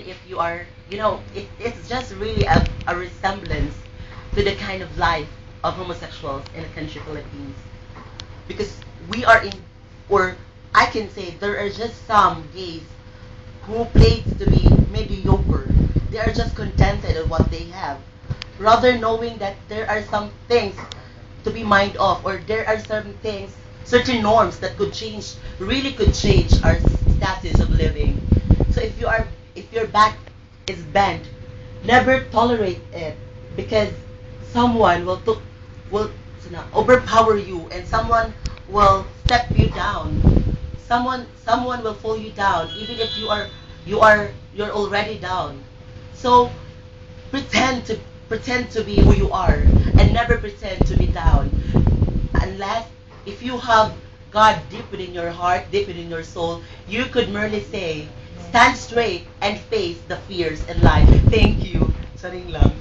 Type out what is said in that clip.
if you are, it's just really a resemblance to the kind of life of homosexuals in the country Philippines. Because we are in, or I can say there are just some gays who played to be mediocre. They are just contented with what they have, rather knowing that there are some things to be mind of, or there are certain things, certain norms that could change, really could change our status of living. So if your back is bent, never tolerate it, because someone will overpower you, and someone will step you down. Someone will pull you down, even if you're already down. So pretend to be who you are, and never pretend to be down, unless if you have God deep within your heart, deep within your soul, you could merely say, stand straight and face the fears in life. Thank you. Saring lang.